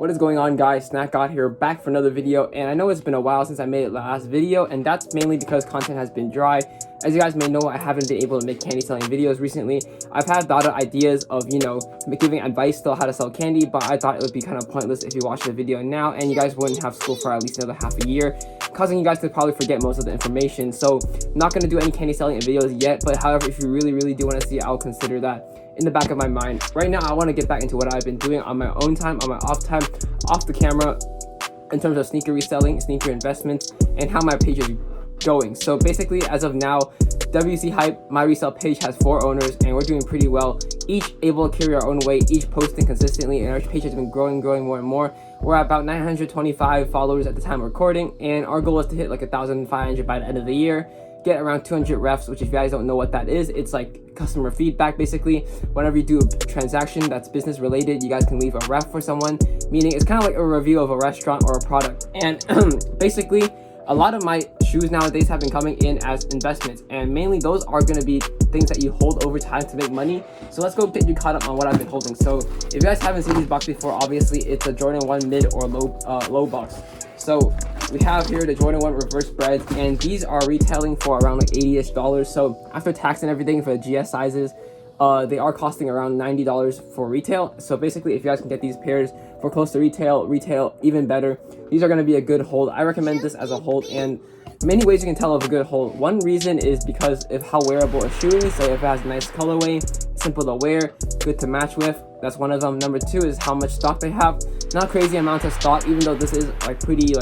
What is going on, guys? Snack God here, back for another video, and I know it's been a while since I made the last video, and that's mainly because content has been dry. As you guys may know, I haven't been able to make candy selling videos recently. I've had a lot of ideas of, giving advice still how to sell candy, but I thought it would be kind of pointless if you watch the video now, and you guys wouldn't have school for at least another half a year, causing you guys to probably forget most of the information. So, I'm not going to do any candy selling videos yet, but however, if you really do want to see it, I'll consider that in the back of my mind. Right now, I want to get back into what I've been doing on my own time, on my off time, off the camera, in terms of sneaker reselling, sneaker investments, and how my page is going. So basically, as of now, WC Hype, my resale page, has 4 owners, and we're doing pretty well. Each able to carry our own weight, each posting consistently, and our page has been growing more and more. We're at about 925 followers at the time of recording, and our goal is to hit like 1,500 by the end of the year. Get around 200 refs, which if you guys don't know what that is, it's like customer feedback. Basically, whenever you do a transaction that's business related, you guys can leave a ref for someone, meaning it's kind of like a review of a restaurant or a product. And basically, a lot of my shoes nowadays have been coming in as investments, and mainly those are going to be things that you hold over time to make money. So let's go get you caught up on what I've been holding. So if you guys haven't seen these boxes before, obviously it's a Jordan 1 mid or low box. So we have here the Jordan 1 reverse breads, and these are retailing for around like $80-ish. So after tax and everything for the GS sizes, they are costing around $90 for retail. So basically, if you guys can get these pairs for close to retail even better, these are going to be a good hold. I recommend this as a hold, and many ways you can tell of a good hold. One reason is because of how wearable a shoe is. So if it has a nice colorway, simple to wear, good to match with, that's one of them. Number 2 is how much stock they have. Not crazy amount of stock, even though this is like pretty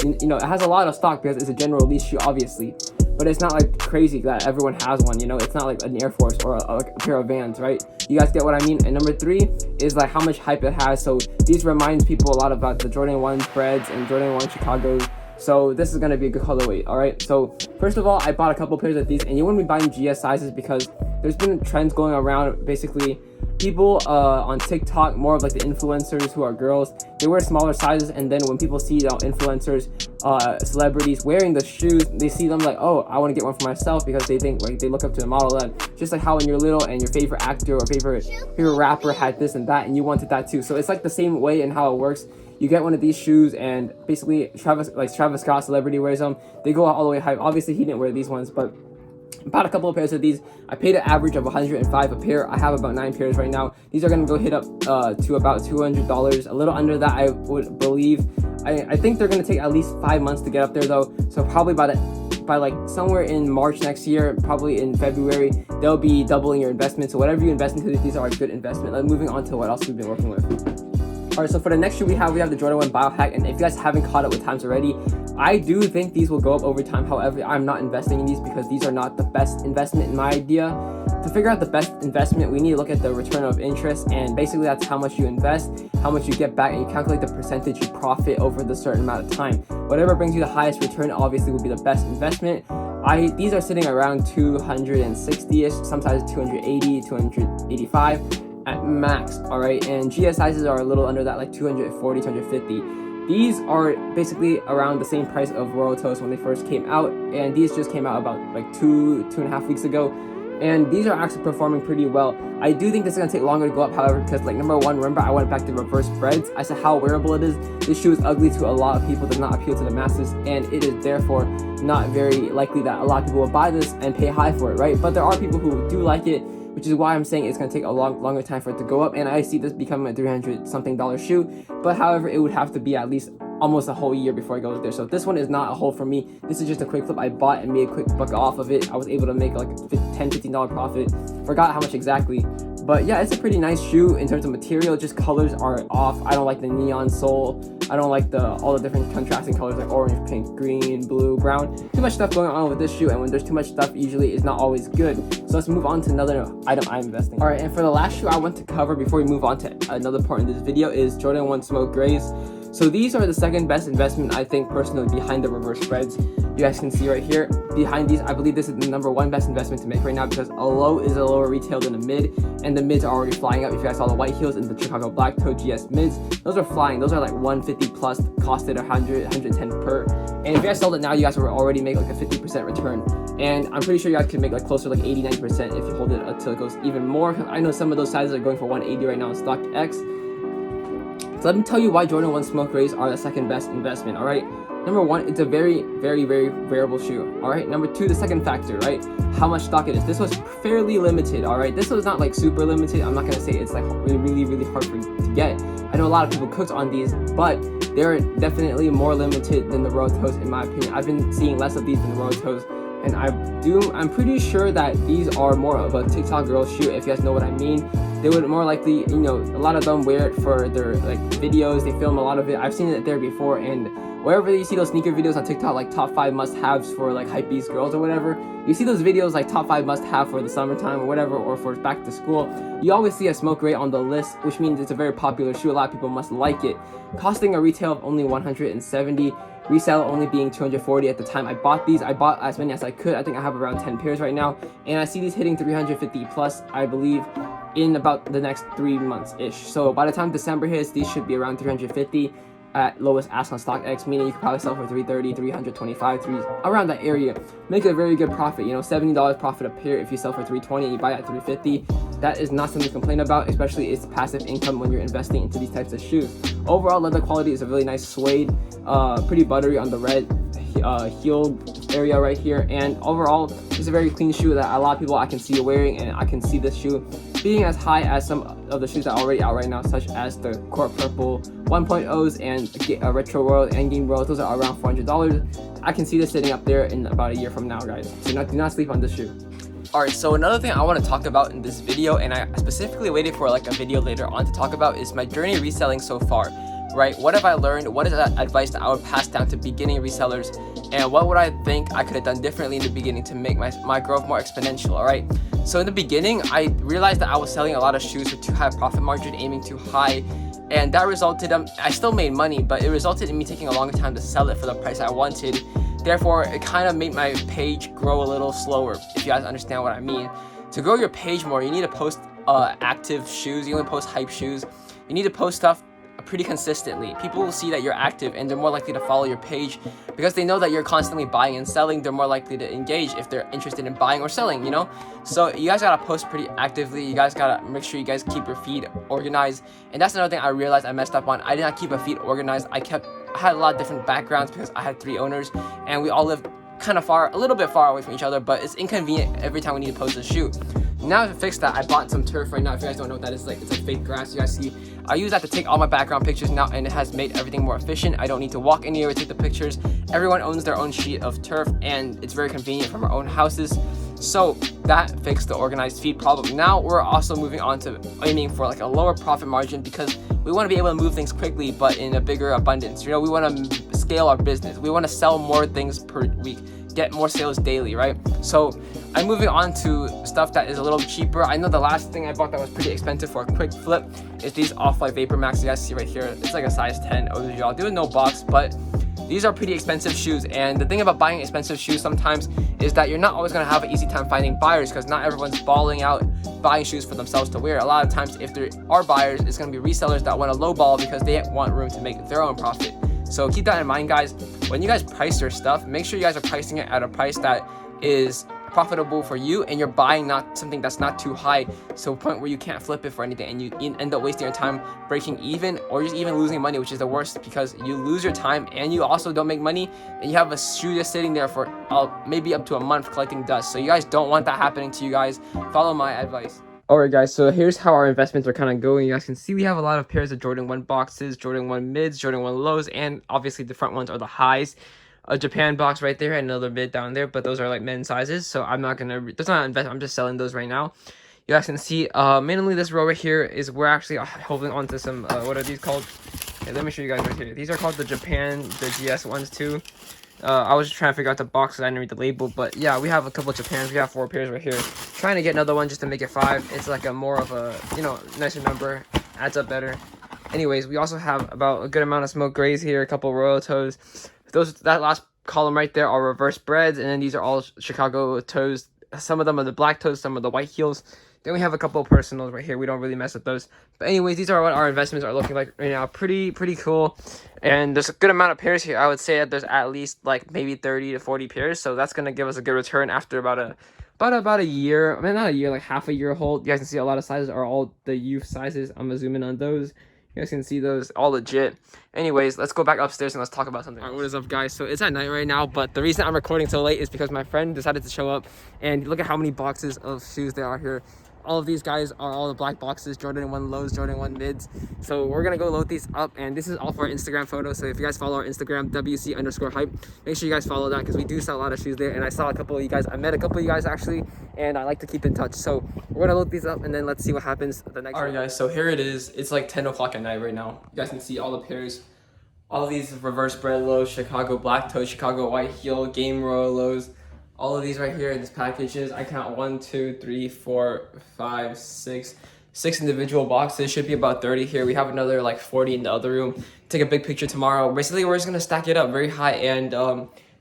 it has a lot of stock because it's a general release shoe, obviously. But it's not like crazy that everyone has one, it's not like an Air Force or a pair of Vans, right? You guys get what I mean? And number 3 is like how much hype it has. So these reminds people a lot about the Jordan 1 Breads and Jordan 1 Chicago's. So this is going to be a good colorway, all right? So first of all, I bought a couple pairs of these, and you wouldn't be buying GS sizes because there's been trends going around. Basically, people on TikTok, more of like the influencers who are girls, they wear smaller sizes, and then when people see influencers, celebrities wearing the shoes, they see them like, oh, I want to get one for myself, because they think like they look up to the model that just like how when you're little and your favorite actor or favorite rapper had this and that, and you wanted that too. So it's like the same way in how it works. You get one of these shoes, and basically Travis Scott, celebrity, wears them. They go all the way hype. Obviously, he didn't wear these ones, but bought a couple of pairs of these. I paid an average of $105 a pair. I have about 9 pairs right now. These are gonna go hit up to about $200, a little under that, I would believe. I think they're gonna take at least 5 months to get up there though. So probably by like somewhere in March next year, probably in February, they'll be doubling your investment. So whatever you invest into, these are a good investment. Moving on to what else we've been working with. Alright, so for the next shoe we have the Jordan 1 Biohack, and if you guys haven't caught up with times already, I do think these will go up over time. However, I'm not investing in these because these are not the best investment in my idea. To figure out the best investment, we need to look at the return of interest, and basically that's how much you invest, how much you get back, and you calculate the percentage you profit over the certain amount of time. Whatever brings you the highest return obviously will be the best investment. These are sitting around 260-ish, sometimes 280, 285 at max, all right? And GS sizes are a little under that, like 240, 250. These are basically around the same price of Royal Toast when they first came out, and these just came out about like two and a half weeks ago, and these are actually performing pretty well. I do think this is gonna take longer to go up, however, because like number 1, remember I went back to reverse breads. I said how wearable it is. This shoe is ugly to a lot of people, does not appeal to the masses, and it is therefore not very likely that a lot of people will buy this and pay high for it, right? But there are people who do like it, which is why I'm saying it's going to take a longer time for it to go up, and I see this becoming a $300-something shoe, but however, it would have to be at least almost a whole year before it goes there. So this one is not a hold for me. This is just a quick flip I bought and made a quick buck off of it. I was able to make like $10-15 profit. Forgot how much exactly. But yeah, it's a pretty nice shoe in terms of material. Just colors are off. I don't like the neon sole. I don't like all the different contrasting colors like orange, pink, green, blue, brown. Too much stuff going on with this shoe, and when there's too much stuff, usually it's not always good. So let's move on to another item I'm investing in. Alright, and for the last shoe I want to cover before we move on to another part in this video is Jordan 1 Smoke Grays. So these are the second best investment, I think, personally, behind the reverse spreads. You guys can see right here, behind these, I believe this is the number 1 best investment to make right now, because a low is a lower retail than a mid, and the mids are already flying up. If you guys saw the white heels and the Chicago Black Toe GS mids, those are flying. Those are like 150 plus, costed 100, 110 per. And if you guys sold it now, you guys will already make like a 50% return. And I'm pretty sure you guys can make like closer to like 80-90% if you hold it until it goes even more. I know some of those sizes are going for 180 right now in stock X. So let me tell you why Jordan 1 Smoke Rays are the second best investment, all right? Number one, it's a very, very, very wearable shoe, all right? Number two, the second factor, right? How much stock it is. This was fairly limited, all right? This was not like super limited. I'm not gonna say it's like really, really hard to get. I know a lot of people cooked on these, but they're definitely more limited than the Royal Toast in my opinion. I've been seeing less of these than the Royal Toast, and I'm pretty sure that these are more of a TikTok girl shoe, if you guys know what I mean. They would more likely, you know, a lot of them wear it for their like videos. They film a lot of it. I've seen it there before, and wherever you see those sneaker videos on TikTok, like top 5 must-haves for like hypebeast girls or whatever, you see those videos like top 5 must-have for the summertime or whatever, or for back to school. You always see a Smoke Ray on the list, which means it's a very popular shoe. A lot of people must like it. Costing a retail of only $170. Resale only being $240 at the time I bought these. I bought as many as I could. I think I have around 10 pairs right now, and I see these hitting 350 plus, I believe, in about the next 3 months ish. So by the time December hits, these should be around 350 at lowest ask on StockX, meaning you could probably sell for 330, 325, around that area. Make a very good profit, you know, $70 profit a pair if you sell for 320 and you buy at 350. That is not something to complain about, especially it's passive income when you're investing into these types of shoes. Overall, leather quality is a really nice suede, pretty buttery on the red heel area right here, and overall it's a very clean shoe that a lot of people I can see wearing, and I can see this shoe being as high as some of the shoes that are already out right now, such as the Court Purple 1.0s and Retro World and Game World. Those are around $400. I can see this sitting up there in about a year from now, guys. So do not sleep on this shoe. Alright, so another thing I want to talk about in this video, and I specifically waited for like a video later on to talk about, is my journey reselling so far. Right? What have I learned? What is that advice that I would pass down to beginning resellers? And what would I think I could have done differently in the beginning to make my growth more exponential? Alright? So in the beginning, I realized that I was selling a lot of shoes with too high profit margin, aiming too high. And that resulted, I still made money, but it resulted in me taking a longer time to sell it for the price I wanted. Therefore, it kind of made my page grow a little slower, if you guys understand what I mean. To grow your page more, you need to post active shoes. You only post hype shoes. You need to post stuff pretty consistently. People will see that you're active and they're more likely to follow your page because they know that you're constantly buying and selling. They're more likely to engage if they're interested in buying or selling, you know? So you guys gotta post pretty actively. You guys gotta make sure you guys keep your feed organized. And that's another thing I realized I messed up on. I did not keep a feed organized. I had a lot of different backgrounds because I had 3 owners and we all lived kind of a little bit far away from each other, but it's inconvenient every time we need to post a shoot. Now to fix that, I bought some turf right now. If you guys don't know what that is, it's like fake grass. You guys see, I use that to take all my background pictures now, and it has made everything more efficient. I don't need to walk anywhere to take the pictures. Everyone owns their own sheet of turf, and it's very convenient from our own houses. So that fixed the organized feed problem. Now we're also moving on to aiming for like a lower profit margin because we want to be able to move things quickly, but in a bigger abundance. You know, we want to scale our business. We want to sell more things per week, get more sales daily, right? So I'm moving on to stuff that is a little cheaper. I know the last thing I bought that was pretty expensive for a quick flip is these Off-White Vapor Max. You guys see right here, it's like a size 10 OG. I'll do it no box, but these are pretty expensive shoes. And the thing about buying expensive shoes sometimes is that you're not always going to have an easy time finding buyers because not everyone's balling out buying shoes for themselves to wear. A lot of times if there are buyers, it's going to be resellers that want to lowball because they want room to make their own profit. So keep that in mind, guys. When you guys price your stuff, make sure you guys are pricing it at a price that is profitable for you and you're buying not something that's not too high to a point where you can't flip it for anything and you end up wasting your time breaking even or just even losing money, which is the worst because you lose your time and you also don't make money and you have a shoe just sitting there for maybe up to a month collecting dust. So you guys don't want that happening to you guys. Follow my advice. Alright guys, so here's how our investments are kind of going. You guys can see we have a lot of pairs of Jordan 1 boxes, Jordan 1 mids, Jordan 1 lows, and obviously the front ones are the highs. A Japan box right there and another mid down there, but those are like men's sizes, so I'm not gonna that's not an investment. I'm just selling those right now. You guys can see mainly this row right here is we're actually holding on to some what are these called? Okay, let me show you guys right here. These are called the Japan, the GS ones too. I was just trying to figure out the box because I didn't read the label, but yeah, we have a couple of Japans. We have 4 pairs right here. Trying to get another one just to make it 5. It's like a more of a, you know, nicer number, adds up better. Anyways, we also have about a good amount of Smoke Grays here, a couple Royal Toes. That last column right there are reverse breads, and then these are all Chicago toes. Some of them are the black toes, some of the white heels. Then we have a couple of personals right here. We don't really mess with those. But anyways, these are what our investments are looking like right now. Pretty cool. And there's a good amount of pairs here. I would say that there's at least like maybe 30 to 40 pairs. So that's gonna give us a good return after about a year. I mean, not a year, like half a year hold. You guys can see a lot of sizes are all the youth sizes. I'm gonna zoom in on those. You guys can see those, all legit. Anyways, let's go back upstairs and let's talk about something. All right, what is up, guys? So it's at night right now, but the reason I'm recording so late is because my friend decided to show up, and look at how many boxes of shoes there are here. All of these guys are all the black boxes, Jordan 1 lows, Jordan 1 mids. So we're gonna go load these up, and this is all for our Instagram photo. So if you guys follow our Instagram, WC_hype, make sure you guys follow that, because we do sell a lot of shoes there. And I saw a couple of you guys, I met a couple of you guys actually, and I like to keep in touch. So we're gonna load these up, and then let's see what happens the next. All right, guys, so here it is. It's like 10 o'clock at night right now. You guys can see all the pairs. All of these reverse spread lows, Chicago black toe, Chicago white heel, game royal lows. All of these right here in these packages, I count 1, 2, 3, 4, 5, 6 individual boxes. Should be about 30 here. We have another like 40 in the other room. Take a big picture tomorrow. Basically, we're just gonna stack it up very high, and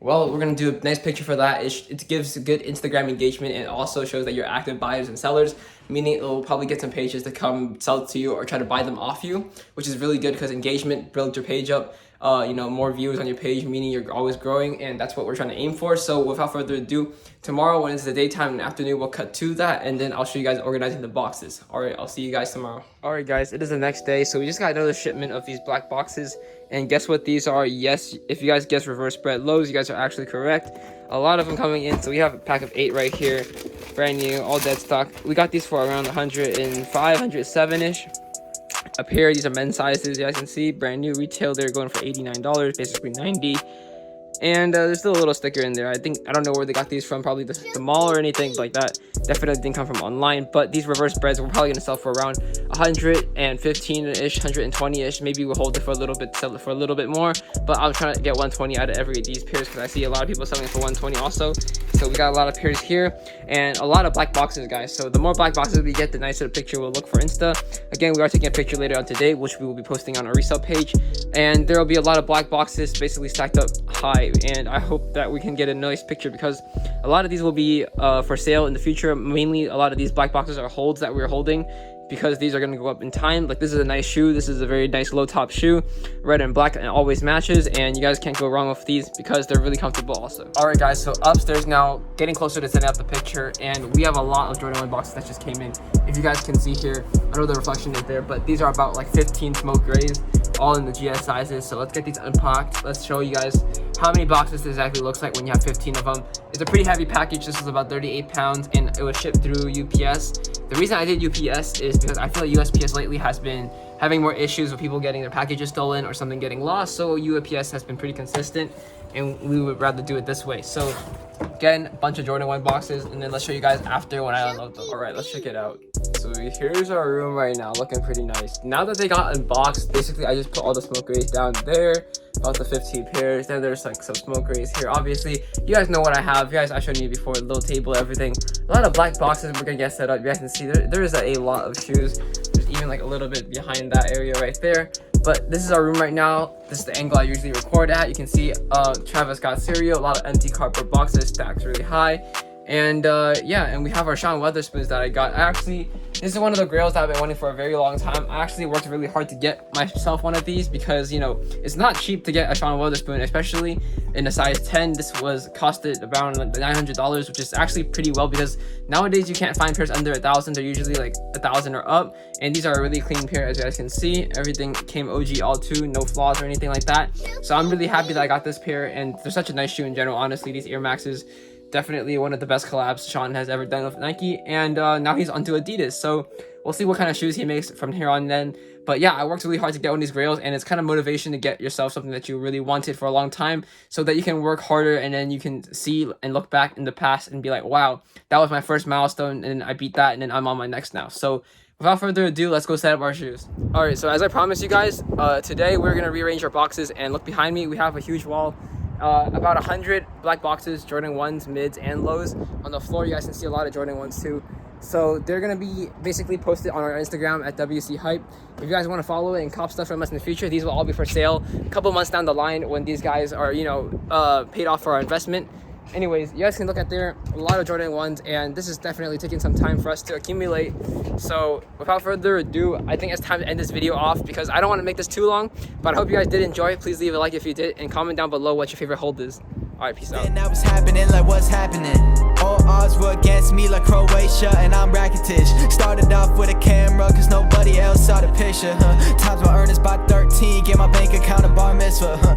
well, we're gonna do a nice picture for that. It gives good Instagram engagement, and also shows that you're active buyers and sellers, meaning it'll probably get some pages to come sell to you or try to buy them off you, which is really good because engagement builds your page up. You know, more views on your page, meaning you're always growing, and that's what we're trying to aim for. So without further ado, tomorrow when it's the daytime and afternoon, we'll cut to that, and then I'll show you guys organizing the boxes. All right, I'll see you guys tomorrow. All right, guys, it is the next day, so we just got another shipment of these black boxes, and guess what these are? Yes, if you guys guess reverse spread lows, you guys are actually correct. A lot of them coming in, so we have a pack of 8 right here, brand new, all dead stock. We got these for around 105, 107-ish. A pair. These are men's sizes. You guys can see brand new retail. They're going for $89, basically $90. And there's still a little sticker in there. I don't know where they got these from, probably the mall or anything like that. Definitely didn't come from online. But these reverse spreads we're probably gonna sell for around 115-ish, 120-ish. Maybe we'll hold it for a little bit, sell it for a little bit more. But I'm trying to get 120 out of every of these pairs, because I see a lot of people selling it for 120 also. So we got a lot of pairs here and a lot of black boxes, guys. So the more black boxes we get, the nicer the picture will look for Insta. Again, we are taking a picture later on today, which we will be posting on our resale page. And there will be a lot of black boxes basically stacked up high. And I hope that we can get a nice picture, because a lot of these will be for sale in the future. Mainly a lot of these black boxes are holds that we're holding, because these are going to go up in time. Like, this is a nice shoe. This is a very nice low top shoe, red and black, and always matches, and you guys can't go wrong with these because they're really comfortable also. All right, guys, so upstairs now, getting closer to setting up the picture, and we have a lot of Jordan 1 boxes that just came in. If you guys can see here, I know the reflection is there, but these are about like 15 smoke grays, all in the GS sizes. So let's get these unpacked. Let's show you guys how many boxes this exactly looks like when you have 15 of them. It's a pretty heavy package. This is about 38 pounds, and it was shipped through UPS. The reason I did UPS is because I feel like USPS lately has been having more issues with people getting their packages stolen or something getting lost. So UPS has been pretty consistent, and we would rather do it this way. So again, a bunch of Jordan 1 boxes, and then let's show you guys after when I unload them. All right, let's check it out. So here's our room right now, looking pretty nice. Now that they got unboxed, basically I just put all the smoke grays down there, about the 15 pairs. Then there's like some smoke grays here. Obviously, you guys know what I have. You guys, I showed you before, the little table, everything. A lot of black boxes we're gonna get set up. You guys can see there is a lot of shoes. There's even like a little bit behind that area right there. But this is our room right now. This is the angle I usually record at. You can see Travis got cereal, a lot of empty cardboard boxes stacked really high. And yeah, and we have our Sean Weatherspoons that I got. This is one of the grails that I've been wanting for a very long time. I actually worked really hard to get myself one of these, because, you know, it's not cheap to get a Sean Weatherspoon, especially in a size 10. This costed around like $900, which is actually pretty well, because nowadays you can't find pairs under $1,000. They're usually like $1,000 or up, and these are a really clean pair, as you guys can see. Everything came OG all two, no flaws or anything like that. So I'm really happy that I got this pair, and they're such a nice shoe in general. Honestly, these Air Maxes, definitely one of the best collabs Sean has ever done with Nike, and now he's onto Adidas. So we'll see what kind of shoes he makes from here on then. But yeah, I worked really hard to get one of these grails, and it's kind of motivation to get yourself something that you really wanted for a long time, so that you can work harder, and then you can see and look back in the past and be like, wow, that was my first milestone, and I beat that, and then I'm on my next now. So without further ado, let's go set up our shoes. All right, so as I promised you guys, today we're gonna rearrange our boxes, and look behind me, we have a huge wall. About 100 black boxes, Jordan 1s, mids, and lows. On the floor, you guys can see a lot of Jordan 1s too. So they're going to be basically posted on our Instagram at WC_hype. If you guys want to follow it and cop stuff from us in the future, these will all be for sale a couple months down the line when these guys are, you know, paid off for our investment. Anyways, you guys can look at there, a lot of Jordan 1s, and this is definitely taking some time for us to accumulate. So without further ado, I think it's time to end this video off, because I don't want to make this too long, but I hope you guys did enjoy. Please leave a like if you did, and comment down below what your favorite hold is. All right, peace out. And that was happening, like what's happening? All odds were against me like Croatia, and I'm racketish. Started off with a camera, cause nobody else saw the picture. Times my earnings sweat,